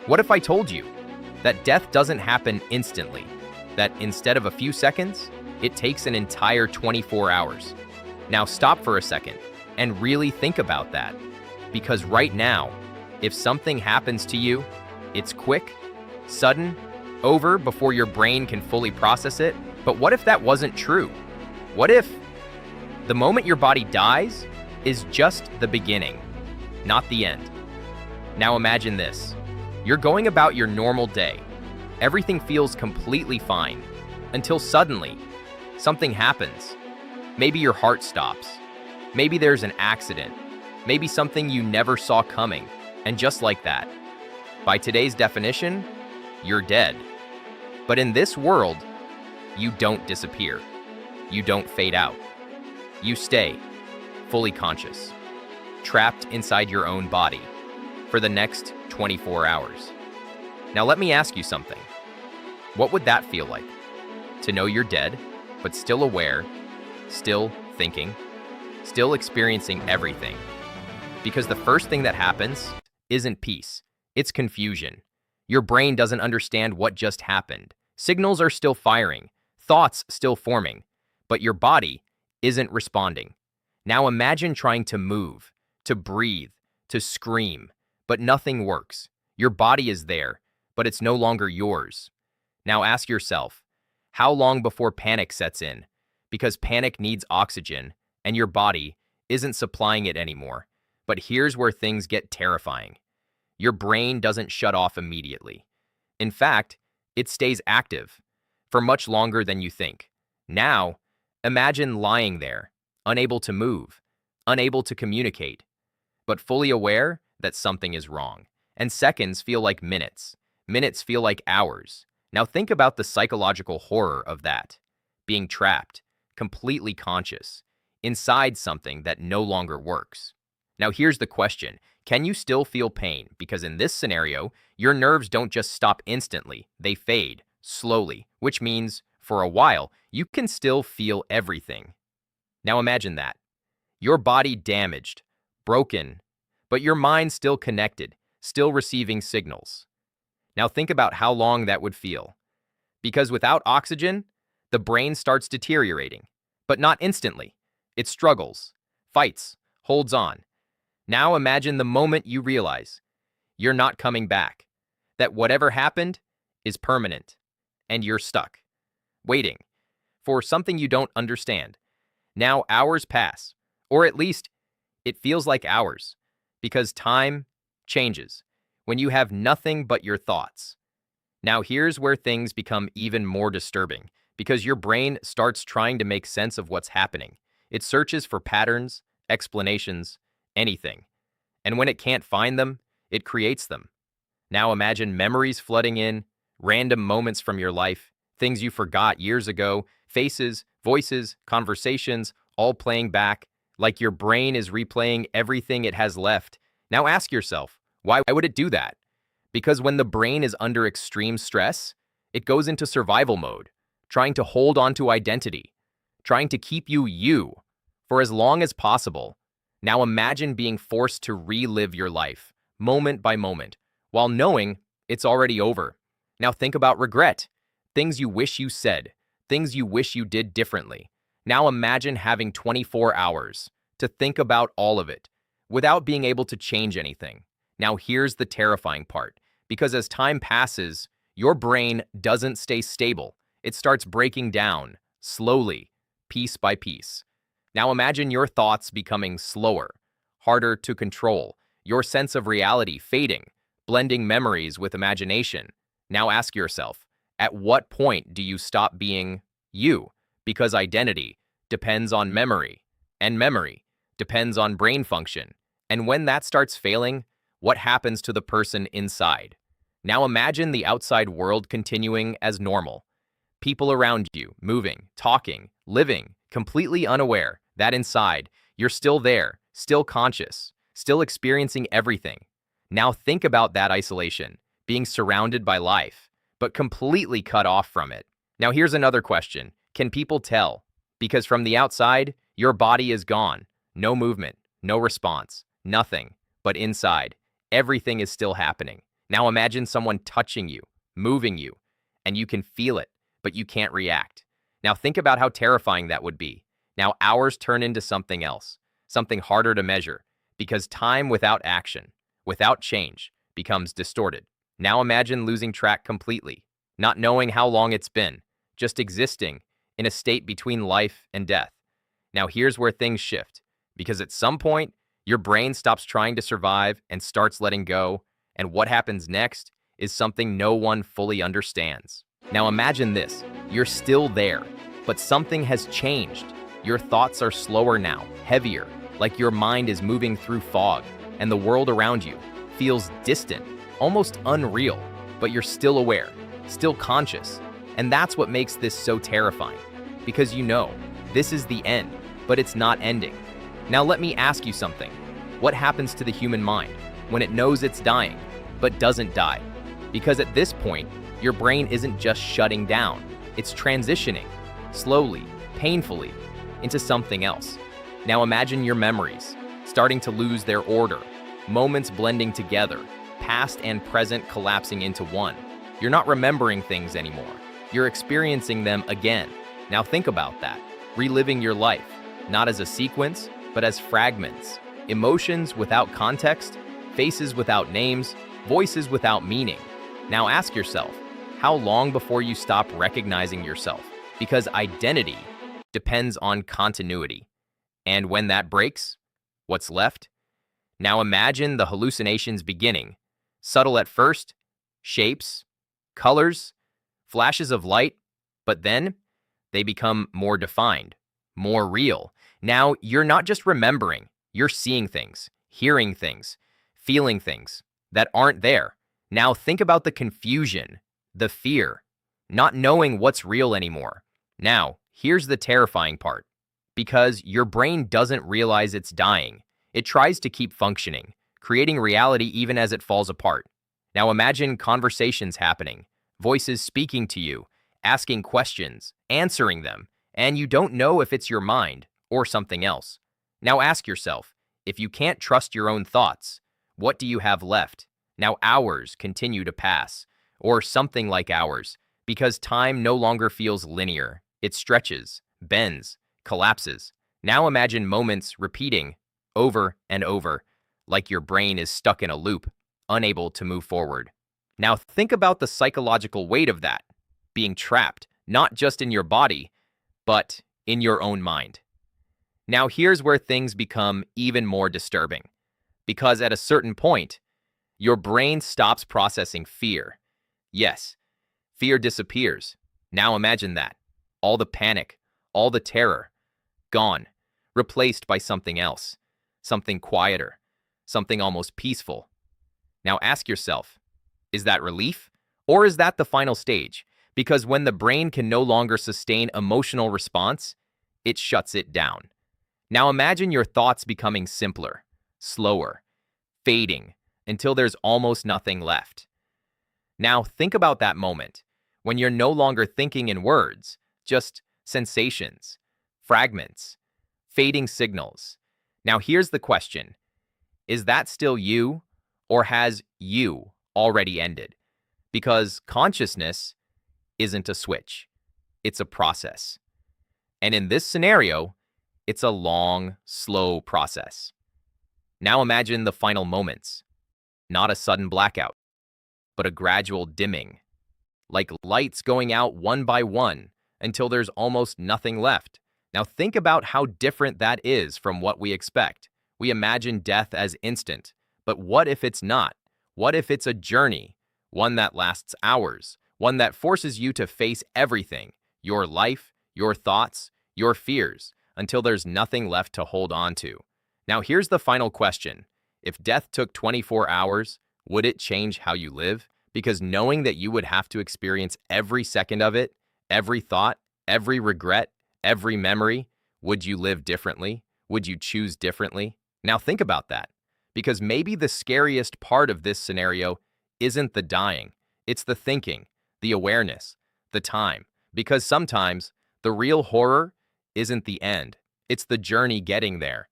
What if I told you that death doesn't happen instantly, that instead of a few seconds, it takes an entire 24 hours? Now stop for a second and really think about that. Because right now, if something happens to you, it's quick, sudden, over before your brain can fully process it. But what if that wasn't true? What if the moment your body dies is just the beginning, not the end? Now imagine this. You're going about your normal day. Everything feels completely fine until suddenly something happens. Maybe your heart stops. Maybe there's an accident. Maybe something you never saw coming. And just like that, by today's definition, you're dead. But in this world, you don't disappear. You don't fade out. You stay fully conscious, trapped inside your own body for the next 24 hours. Now let me ask you something. What would that feel like? To know you're dead, but still aware, still thinking, still experiencing everything. Because the first thing that happens isn't peace, it's confusion. Your brain doesn't understand what just happened. Signals are still firing, thoughts still forming, but your body isn't responding. Now imagine trying to move, to breathe, to scream, but nothing works. Your body is there, but it's no longer yours. Now ask yourself, how long before panic sets in? Because panic needs oxygen, and your body isn't supplying it anymore. But here's where things get terrifying. Your brain doesn't shut off immediately. In fact, it stays active for much longer than you think. Now, imagine lying there, unable to move, unable to communicate, but fully aware that something is wrong. And seconds feel like minutes. Minutes feel like hours. Now think about the psychological horror of that. Being trapped, completely conscious, inside something that no longer works. Now here's the question. Can you still feel pain? Because in this scenario, your nerves don't just stop instantly. They fade, slowly, which means, for a while, you can still feel everything. Now imagine that. Your body damaged, broken, but your mind still connected, still receiving signals. Now think about how long that would feel. Because without oxygen, the brain starts deteriorating, but not instantly. It struggles, fights, holds on. Now imagine the moment you realize you're not coming back, that whatever happened is permanent, and you're stuck, waiting for something you don't understand. Now hours pass, or at least it feels like hours, because time changes when you have nothing but your thoughts. Now here's where things become even more disturbing, because your brain starts trying to make sense of what's happening. It searches for patterns, explanations, anything. And when it can't find them, it creates them. Now imagine memories flooding in, random moments from your life, things you forgot years ago, faces, voices, conversations, all playing back, like your brain is replaying everything it has left. Now ask yourself, why would it do that? Because when the brain is under extreme stress, it goes into survival mode, trying to hold on to identity, trying to keep you for as long as possible. Now imagine being forced to relive your life, moment by moment, while knowing it's already over. Now think about regret, things you wish you said, things you wish you did differently. Now imagine having 24 hours to think about all of it, without being able to change anything. Now here's the terrifying part, because as time passes, your brain doesn't stay stable. It starts breaking down, slowly, piece by piece. Now imagine your thoughts becoming slower, harder to control, your sense of reality fading, blending memories with imagination. Now ask yourself, at what point do you stop being you? Because identity depends on memory, and memory depends on brain function. And when that starts failing, what happens to the person inside? Now imagine the outside world continuing as normal. People around you, moving, talking, living, completely unaware that inside, you're still there, still conscious, still experiencing everything. Now think about that isolation, being surrounded by life, but completely cut off from it. Now here's another question. Can people tell? Because from the outside, your body is gone. No movement, no response, nothing. But inside, everything is still happening. Now imagine someone touching you, moving you, and you can feel it, but you can't react. Now think about how terrifying that would be. Now hours turn into something else, something harder to measure, because time without action, without change, becomes distorted. Now imagine losing track completely, not knowing how long it's been, just existing in a state between life and death. Now here's where things shift, because at some point, your brain stops trying to survive and starts letting go, and what happens next is something no one fully understands. Now imagine this, you're still there, but something has changed. Your thoughts are slower now, heavier, like your mind is moving through fog, and the world around you feels distant, almost unreal, but you're still aware, still conscious. And that's what makes this so terrifying, because you know, this is the end, but it's not ending. Now let me ask you something. What happens to the human mind when it knows it's dying, but doesn't die? Because at this point, your brain isn't just shutting down, it's transitioning, slowly, painfully, into something else. Now imagine your memories starting to lose their order, moments blending together, past and present collapsing into one. You're not remembering things anymore. You're experiencing them again. Now think about that. Reliving your life, not as a sequence, but as fragments. Emotions without context, faces without names, voices without meaning. Now ask yourself, how long before you stop recognizing yourself? Because identity depends on continuity. And when that breaks, what's left? Now imagine the hallucinations beginning. Subtle at first, shapes, colors, flashes of light, but then they become more defined, more real. Now you're not just remembering, you're seeing things, hearing things, feeling things that aren't there. Now think about the confusion, the fear, not knowing what's real anymore. Now, here's the terrifying part. Because your brain doesn't realize it's dying, it tries to keep functioning, creating reality even as it falls apart. Now imagine conversations happening, voices speaking to you, asking questions, answering them, and you don't know if it's your mind or something else. Now ask yourself, if you can't trust your own thoughts, what do you have left? Now hours continue to pass, or something like hours, because time no longer feels linear. It stretches, bends, collapses. Now imagine moments repeating over and over, like your brain is stuck in a loop, unable to move forward. Now think about the psychological weight of that, being trapped, not just in your body, but in your own mind. Now here's where things become even more disturbing, because at a certain point, your brain stops processing fear. Yes, fear disappears. Now imagine that. All the panic, all the terror, gone, replaced by something else, something quieter, something almost peaceful. Now ask yourself, is that relief? Or is that the final stage? Because when the brain can no longer sustain emotional response, it shuts it down. Now imagine your thoughts becoming simpler, slower, fading, until there's almost nothing left. Now think about that moment, when you're no longer thinking in words, just sensations, fragments, fading signals. Now here's the question. Is that still you, or has you already ended? Because consciousness isn't a switch, it's a process. And in this scenario, it's a long, slow process. Now imagine the final moments. Not a sudden blackout, but a gradual dimming, like lights going out one by one until there's almost nothing left. Now think about how different that is from what we expect. We imagine death as instant, but what if it's not? What if it's a journey, one that lasts hours, one that forces you to face everything, your life, your thoughts, your fears, until there's nothing left to hold on to? Now here's the final question. If death took 24 hours, would it change how you live? Because knowing that you would have to experience every second of it, every thought, every regret, every memory, would you live differently? Would you choose differently? Now think about that, because maybe the scariest part of this scenario isn't the dying, it's the thinking, the awareness, the time. Because sometimes the real horror isn't the end, it's the journey getting there.